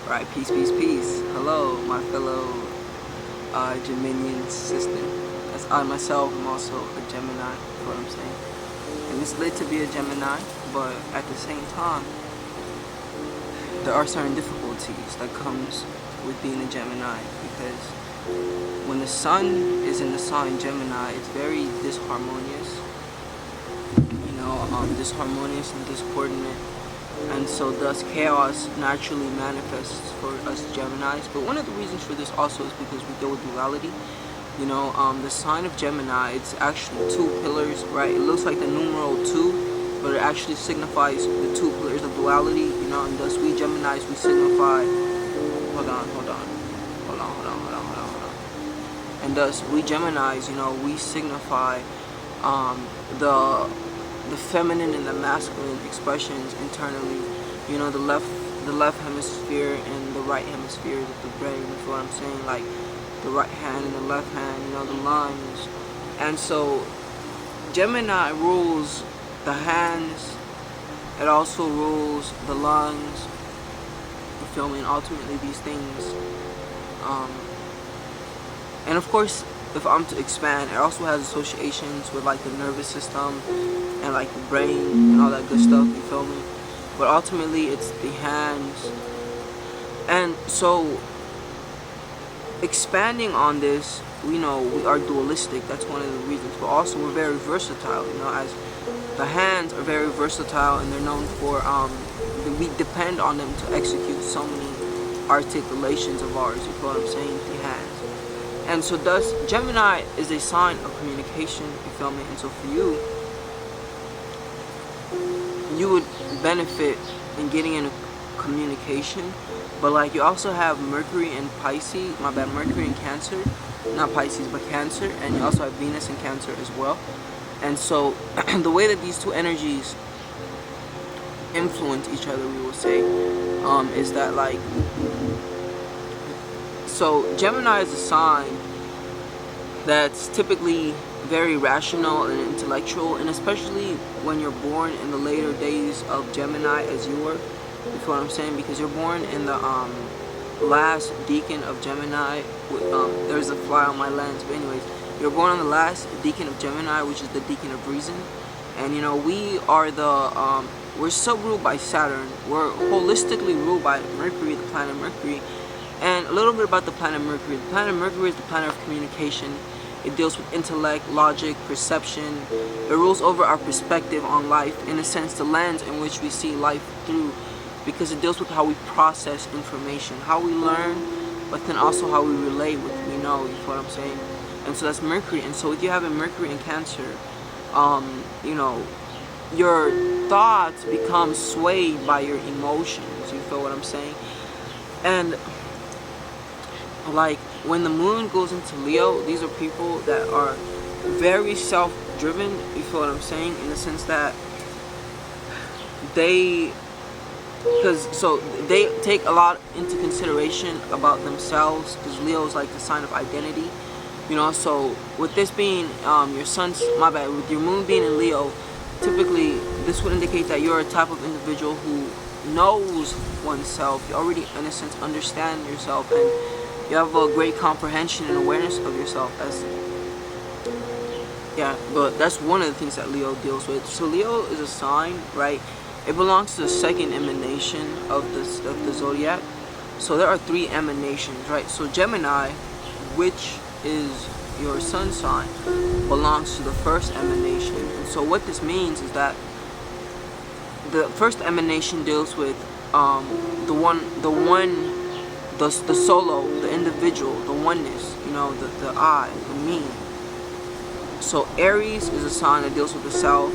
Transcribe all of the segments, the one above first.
Right, peace, peace, peace. Hello, my fellow Geminian sister. As I myself am also a Gemini, you know what I'm saying? And it's lit to be a Gemini, but at the same time, there are certain difficulties that comes with being a Gemini because when the sun is in the sign Gemini, it's very disharmonious, disharmonious and discoordinate. And so thus chaos naturally manifests for us Geminis. But one of the reasons for this also is because we deal with duality. The sign of Gemini, it's actually two pillars, right? It looks like the numeral 2, but it actually signifies the two pillars of duality, and thus we Geminis, we signify, and thus we Geminis, we signify the feminine and the masculine expressions internally. The left hemisphere and the right hemisphere of the brain. You feel what I'm saying? Like the right hand and the left hand. The lungs. And so Gemini rules the hands. It also rules the lungs. You feel me? And ultimately these things. And of course, if I'm to expand, it also has associations with like the nervous system and like the brain and all that good stuff, you feel me? But ultimately it's the hands. And so expanding on this, we are dualistic, that's one of the reasons, but also we're very versatile, as the hands are very versatile and they're known for we depend on them to execute so many articulations of ours, you feel what I'm saying? The hands. And so thus Gemini is a sign of communication, you feel me? And so for you would benefit in getting into communication, but like you also have Mercury and Pisces, Mercury and Cancer, not Pisces but Cancer, and you also have Venus and Cancer as well. And so the way that these two energies influence each other, we will say, is that like, so Gemini is a sign that's typically very rational and intellectual, and especially when you're born in the later days of Gemini as you were, you feel what I'm saying? Because you're born in the last decan of Gemini. There's a fly on my lens, but anyways, you're born on the last decan of Gemini, which is the decan of reason. And we are we're sub-ruled by Saturn. We're holistically ruled by Mercury, the planet Mercury. And a little bit about the planet Mercury. The planet Mercury is the planet of communication. It deals with intellect, logic, perception. It rules over our perspective on life, in a sense, the lens in which we see life through, because it deals with how we process information, how we learn, but then also how we relate with what we know, you feel what I'm saying? And so that's Mercury. And so if you have a Mercury in Cancer, your thoughts become swayed by your emotions, you feel what I'm saying? And like when the moon goes into Leo, these are people that are very self-driven, you feel what I'm saying, in the sense that they take a lot into consideration about themselves, because Leo is like the sign of identity, so with this being with your moon being in Leo, typically this would indicate that you're a type of individual who knows oneself. You already in a sense understand yourself, and you have a great comprehension and awareness of yourself. But that's one of the things that Leo deals with. So Leo is a sign, right? It belongs to the second emanation of the zodiac. So there are 3 emanations, right? So Gemini, which is your sun sign, belongs to the first emanation. And so what this means is that the first emanation deals with the solo, the individual, the oneness, the I, the me. So Aries is a sign that deals with the self.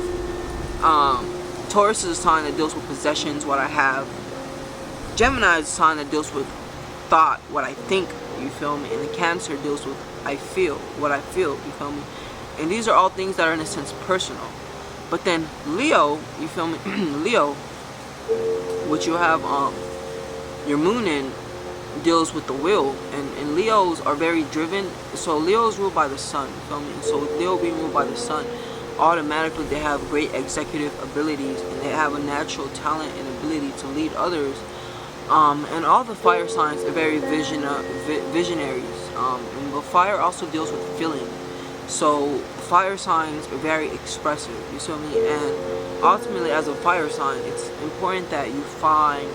Taurus is a sign that deals with possessions, what I have. Gemini is a sign that deals with thought, what I think, you feel me? And the Cancer deals with I feel, what I feel, you feel me? And these are all things that are in a sense personal. But then Leo, you feel me? Leo, which you have your moon in, deals with the will, and Leos are very driven. So Leo is ruled by the sun, you feel me? And so with Leo being ruled by the sun, automatically they have great executive abilities, and they have a natural talent and ability to lead others And all the fire signs are very visionaries. But fire also deals with feeling. So fire signs are very expressive. You feel me? And ultimately, as a fire sign, it's important that you find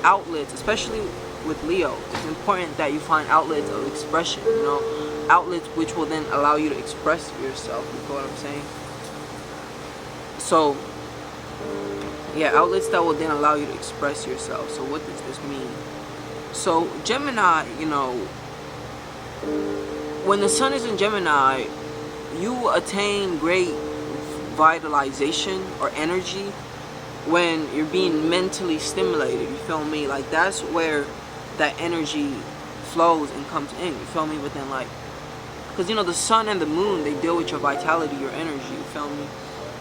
outlets, especially with Leo. It's important that you find outlets of expression. You know, outlets which will then allow you to express yourself. You know what I'm saying? So yeah, outlets that will then allow you to express yourself. So what does this mean? So Gemini, you know, when the sun is in Gemini, you attain great vitalization or energy when you're being mentally stimulated. You feel me? Like that's where that energy flows and comes in. You feel me? But then like, because you know the sun and the moon, they deal with your vitality, your energy. You feel me?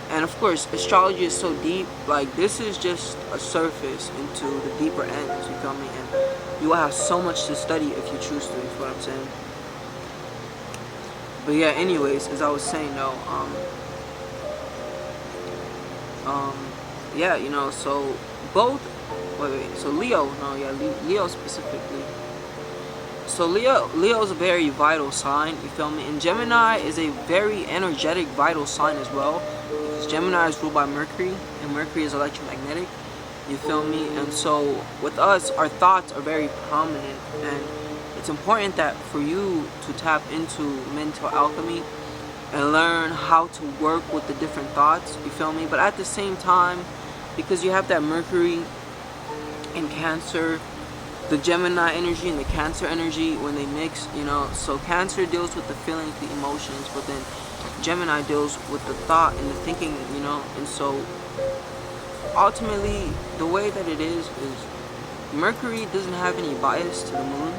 And of course, astrology is so deep. Like this is just a surface into the deeper ends. You feel me? And you will have so much to study if you choose to. You feel what I'm saying? But yeah, anyways, as I was saying though, yeah, you know, so both, so Leo, no, yeah, Leo specifically. So Leo is a very vital sign, you feel me? And Gemini is a very energetic, vital sign as well, because Gemini is ruled by Mercury, and Mercury is electromagnetic, you feel me? And so with us, our thoughts are very prominent, and it's important that for you to tap into mental alchemy and learn how to work with the different thoughts, you feel me? But at the same time, because you have that Mercury in Cancer, the Gemini energy and the Cancer energy, when they mix, you know, so Cancer deals with the feelings, the emotions, but then Gemini deals with the thought and the thinking, you know. And so ultimately, the way that it is Mercury doesn't have any bias to the moon,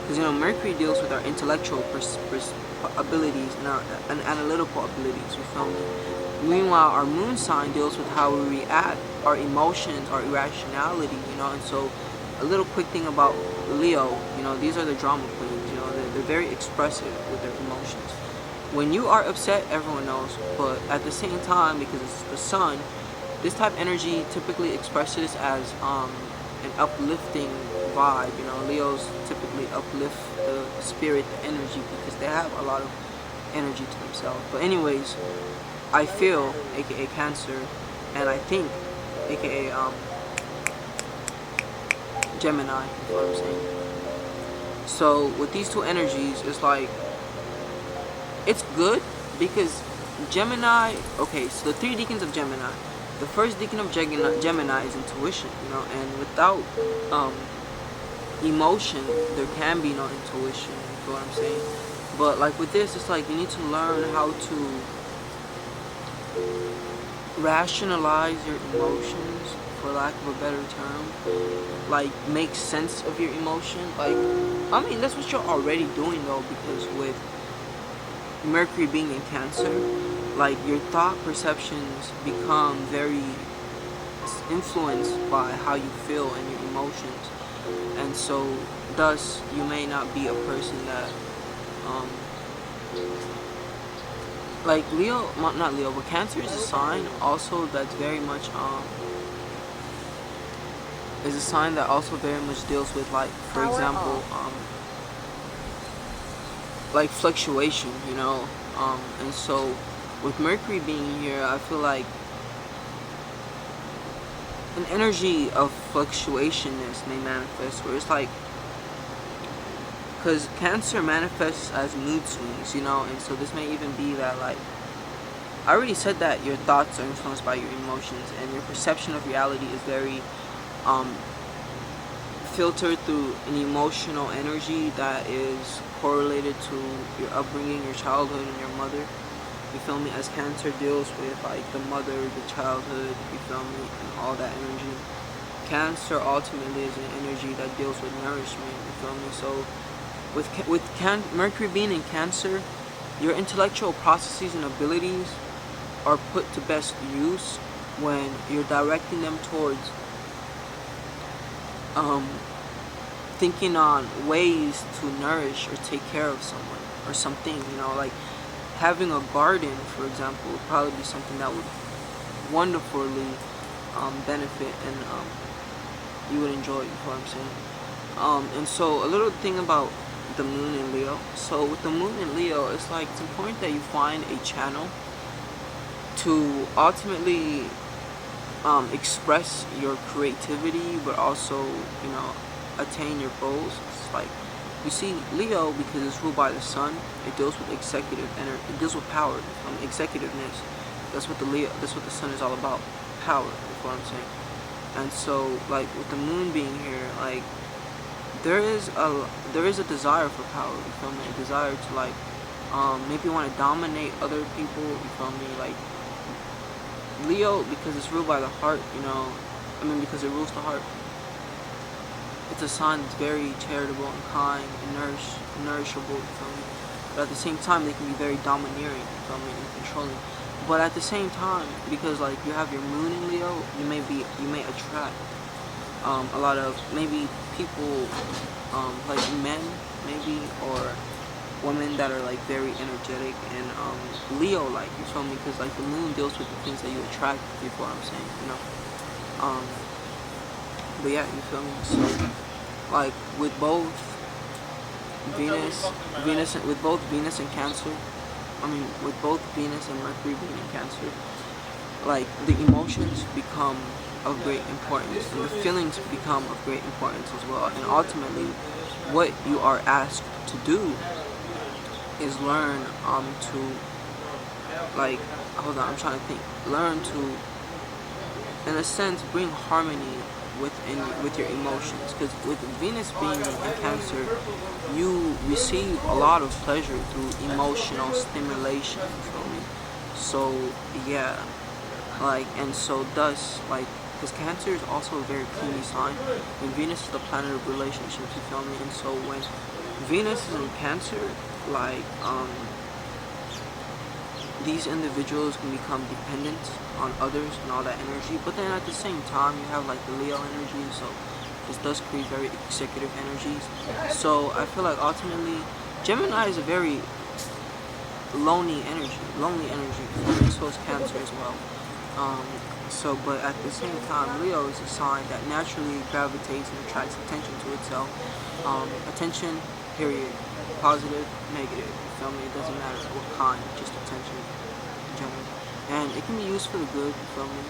because you know Mercury deals with our intellectual abilities and our analytical abilities. You feel me? Meanwhile, our moon sign deals with how we react, our emotions, our irrationality. You know, and so a little quick thing about Leo. You know, these are the drama queens. You know, they're very expressive with their emotions. When you are upset, everyone knows. But at the same time, because it's the sun, this type of energy typically expresses as an uplifting vibe. You know, Leos typically uplift the spirit, the energy, because they have a lot of energy to themselves. But anyways, I feel, aka Cancer, and I think, aka Gemini, you know what I'm saying? So with these two energies, it's like, it's good because Gemini, okay, so the three deacons of Gemini. The first deacon of Gemini is intuition, you know, and without emotion, there can be no intuition, you know what I'm saying? But like with this, it's like you need to learn how to rationalize your emotions, for lack of a better term. Like make sense of your emotion. Like, I mean, that's what you're already doing though, because with Mercury being in Cancer, like your thought perceptions become very influenced by how you feel and your emotions, and so thus you may not be a person that like Leo, not Leo, but Cancer is a sign also that's very much is a sign that also very much deals with, like, for example, like fluctuation, you know, and so with Mercury being here, I feel like an energy of fluctuationness may manifest, where it's like, because Cancer manifests as mood swings, you know, and so this may even be that, like, I already said that your thoughts are influenced by your emotions, and your perception of reality is very filtered through an emotional energy that is correlated to your upbringing, your childhood, and your mother. You feel me? As Cancer deals with like the mother, the childhood, you feel me, and all that energy. Cancer ultimately is an energy that deals with nourishment. You feel me? So with Mercury being in Cancer, your intellectual processes and abilities are put to best use when you're directing them towards thinking on ways to nourish or take care of someone or something, you know, like having a garden, for example, would probably be something that would wonderfully benefit and you would enjoy it. You know what I'm saying? And so a little thing about the moon in Leo. So with the moon in Leo, it's like it's important that you find a channel to ultimately express your creativity, but also, you know, attain your goals. It's like you see Leo, because it's ruled by the sun. It deals with executive energy. It deals with power, executiveness. That's what the Leo. That's what the sun is all about. Power. Is what I'm saying. And so, like with the moon being here, like there is a desire for power. You feel me? A desire to like maybe want to dominate other people. You feel me? Like Leo, because it's ruled by the heart. You know, I mean, because it rules the heart. It's a sign that's very charitable and kind and nourishable. You feel me? But at the same time, they can be very domineering. You feel me? And controlling. But at the same time, because like you have your moon in Leo, you may attract a lot of maybe people, like men maybe, or women that are like very energetic and Leo like, you feel me? Because like the moon deals with the things that you attract. You feel what I'm saying? You know. But yeah, you feel me? So like with both Venus and Cancer. I mean, with both Venus and Mercury being in Cancer, like the emotions become of great importance, and the feelings become of great importance as well. And ultimately, what you are asked to do is learn to like, hold on, I'm trying to think. Learn to, in a sense, bring harmony with your emotions, because with Venus being in Cancer, you receive a lot of pleasure through emotional stimulation. You feel me? So yeah, like, and so thus, like, because Cancer is also a very clingy sign, and Venus is the planet of relationships. You feel me? And so when Venus is in Cancer, like these individuals can become dependent on others and all that energy, but then at the same time you have like the Leo energy, so this does create very executive energies. So I feel like ultimately Gemini is a very lonely energy, and so is Cancer as well. So but at the same time, Leo is a sign that naturally gravitates and attracts attention to itself. Attention, period. Positive, negative. You feel me? It doesn't matter what kind, just attention in general. And it can be used for the good, you feel me?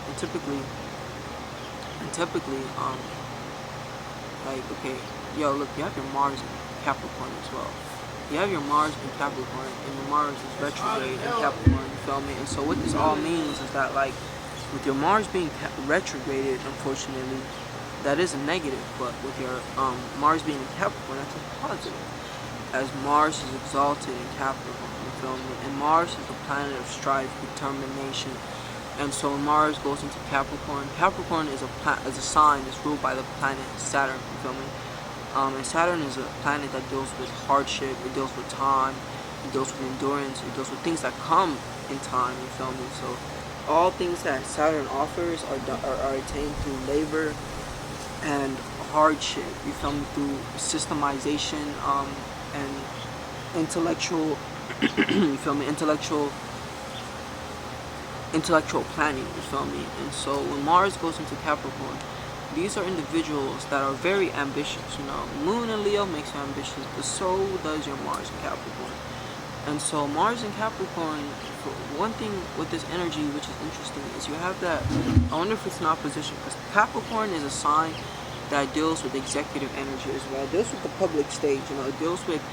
And typically, like, okay, yo, look, you have your Mars in Capricorn as well. You have your Mars in Capricorn, and your Mars is retrograde in Capricorn, you feel me? And so what this all means is that, like, with your Mars being retrograded, unfortunately, that is a negative, but with your Mars being in Capricorn, that's a positive. As Mars is exalted in Capricorn, you feel me? And Mars is the planet of strife, determination. And so when Mars goes into Capricorn, Capricorn is a sign that's ruled by the planet Saturn, you feel me? And Saturn is a planet that deals with hardship, it deals with time, it deals with endurance, it deals with things that come in time, you feel me? So all things that Saturn offers are attained through labor and hardship, you feel me, through systemization and intellectual you feel me, intellectual planning, you feel me. And so when Mars goes into Capricorn, these are individuals that are very ambitious, you know. Moon in Leo makes you ambitious, but so does your Mars in Capricorn. And so Mars in Capricorn, one thing with this energy which is interesting is you have that, I wonder if it's in opposition, because Capricorn is a sign that deals with executive energy as well. It deals with the public stage, you know, it deals with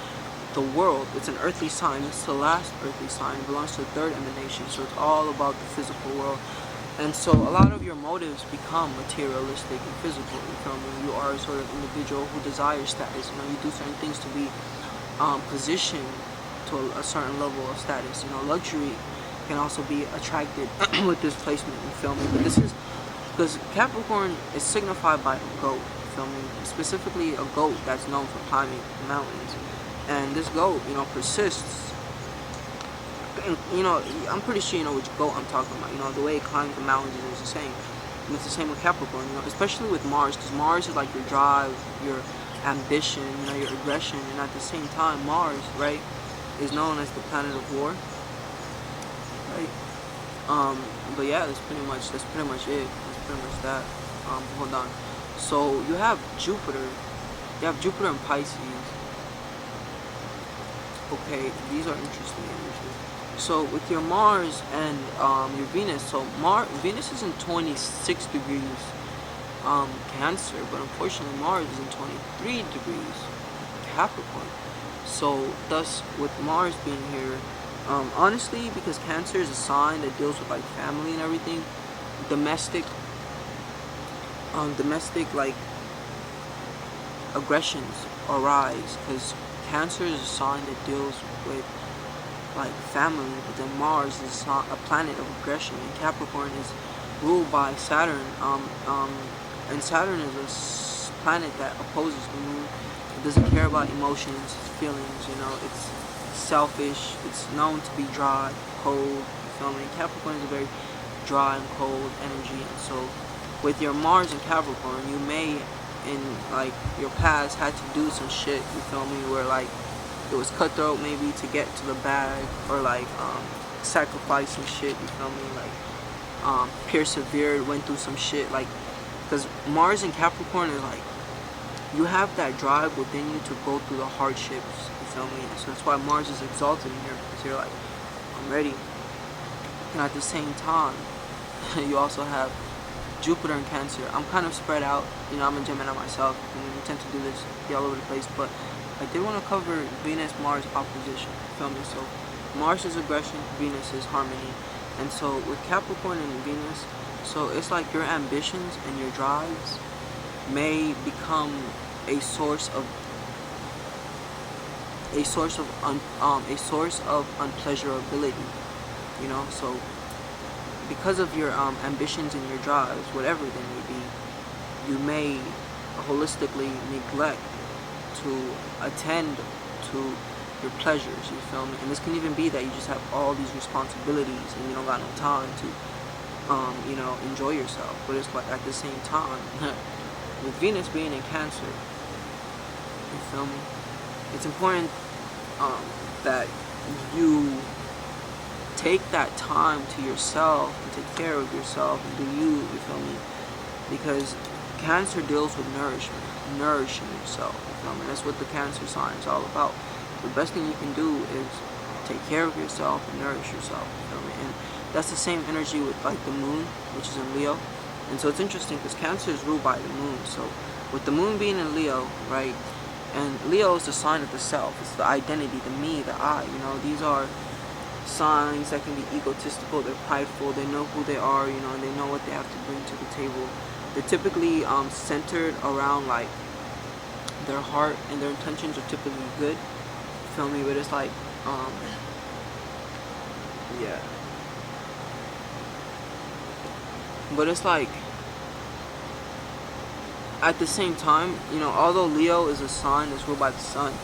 the world. It's an earthly sign. It's the last earthly sign. It belongs to the third emanation, so it's all about the physical world. And so a lot of your motives become materialistic and physical. You feel me? You are a sort of individual who desires status. You know, you do certain things to be positioned to a certain level of status. You know, luxury can also be attracted with this placement. You feel me? But this is because Capricorn is signified by a goat. You feel me? Specifically, a goat that's known for climbing mountains. And this goat, you know, persists. And, you know, I'm pretty sure you know which goat I'm talking about. You know, the way it climbs the mountains is the same. And it's the same with Capricorn, you know, especially with Mars, because Mars is like your drive, your ambition, you know, your aggression. And at the same time, Mars, right, is known as the planet of war, right? But yeah, that's pretty much it. That's pretty much that. Hold on. So you have Jupiter. You have Jupiter and Pisces. Okay, these are interesting energies. So with your Mars and your Venus, so Venus is in 26 degrees Cancer, but unfortunately Mars is in 23 degrees Capricorn. So thus with Mars being here, honestly, because Cancer is a sign that deals with like family and everything, domestic like aggressions arise, because Cancer is a sign that deals with like family, but then Mars is not a planet of aggression, and Capricorn is ruled by Saturn, and Saturn is a planet that opposes the moon. It doesn't care about emotions, feelings, it's selfish, it's known to be dry, cold, you feel me? Capricorn is a very dry and cold energy, and so with your Mars and Capricorn, you may in like your past had to do some shit, you feel me, where like it was cutthroat maybe to get to the bag, or like sacrifice some shit, you feel me, like persevered, went through some shit, like, because Mars and Capricorn is like, you have that drive within you to go through the hardships, you feel me, so that's why Mars is exalted in here, because you're like, I'm ready. And at the same time, you also have Jupiter and Cancer. I'm kind of spread out, I'm a Gemini myself, and we tend to do this, be all over the place, but I did want to cover Venus-Mars opposition, you feel me? So Mars is aggression, Venus is harmony, and so with Capricorn and Venus, so it's like your ambitions and your drives may become a source of unpleasurability, so because of your ambitions and your drives, whatever they may be, you may holistically neglect to attend to your pleasures, you feel me? And this can even be that you just have all these responsibilities and you don't got no time to enjoy yourself. But it's like at the same time, with Venus being in Cancer, you feel me, it's important that you take that time to yourself and take care of yourself and do you feel me? Because Cancer deals with nourishing yourself, you feel me? That's what the Cancer sign is all about. The best thing you can do is take care of yourself and nourish yourself, you feel me? And that's the same energy with like the moon, which is in Leo. And so it's interesting because Cancer is ruled by the moon. So with the moon being in Leo, right? And Leo is the sign of the self. It's the identity, the me, the I. These are signs that can be egotistical, they're prideful, they know who they are, and they know what they have to bring to the table. They're typically centered around like their heart, and their intentions are typically good, you feel me? But it's like yeah, but it's like at the same time, although Leo is a sign that's ruled by the sun,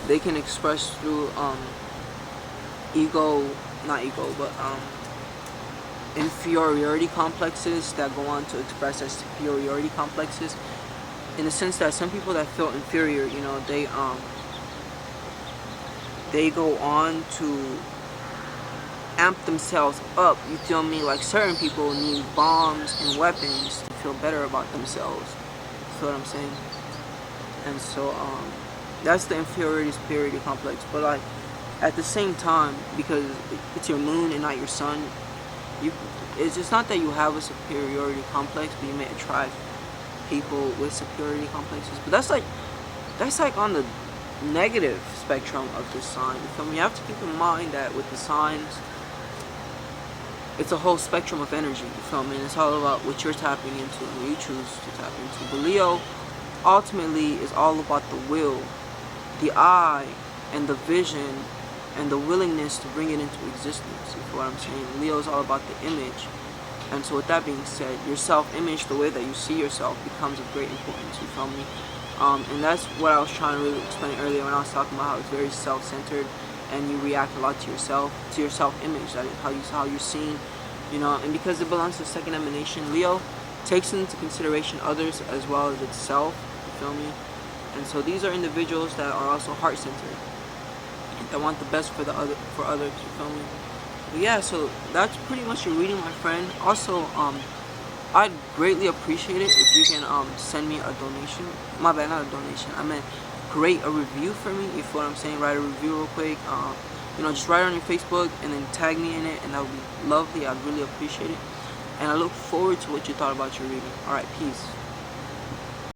they can express through inferiority complexes that go on to express as superiority complexes, in the sense that some people that feel inferior, they go on to amp themselves up, you feel me? Like certain people need bombs and weapons to feel better about themselves, you feel what I'm saying? And so that's the inferiority superiority complex. But like at the same time, because it's your moon and not your sun, it's just not that you have a superiority complex, but you may attract people with superiority complexes. But that's like on the negative spectrum of this sign, you feel me? You have to keep in mind that with the signs, it's a whole spectrum of energy, you feel me? And it's all about what you're tapping into and what you choose to tap into. But Leo ultimately is all about the will, the eye, and the vision, and the willingness to bring it into existence, you feel what I'm saying? Leo is all about the image. And so with that being said, your self-image, the way that you see yourself, becomes of great importance, you feel me? And that's what I was trying to really explain earlier when I was talking about how it's very self-centered, and you react a lot to yourself, to your self-image, that is how you're seen, and because it belongs to the second emanation, Leo takes into consideration others as well as itself, you feel me? And so these are individuals that are also heart-centered, that want the best for others, you feel me? But yeah, so that's pretty much your reading, my friend. Also, I'd greatly appreciate it if you can send me a donation. My bad, not a donation. I meant rate a review for me. If what I'm saying, write a review real quick. Just write it on your Facebook and then tag me in it, and that would be lovely. I'd really appreciate it. And I look forward to what you thought about your reading. All right, peace.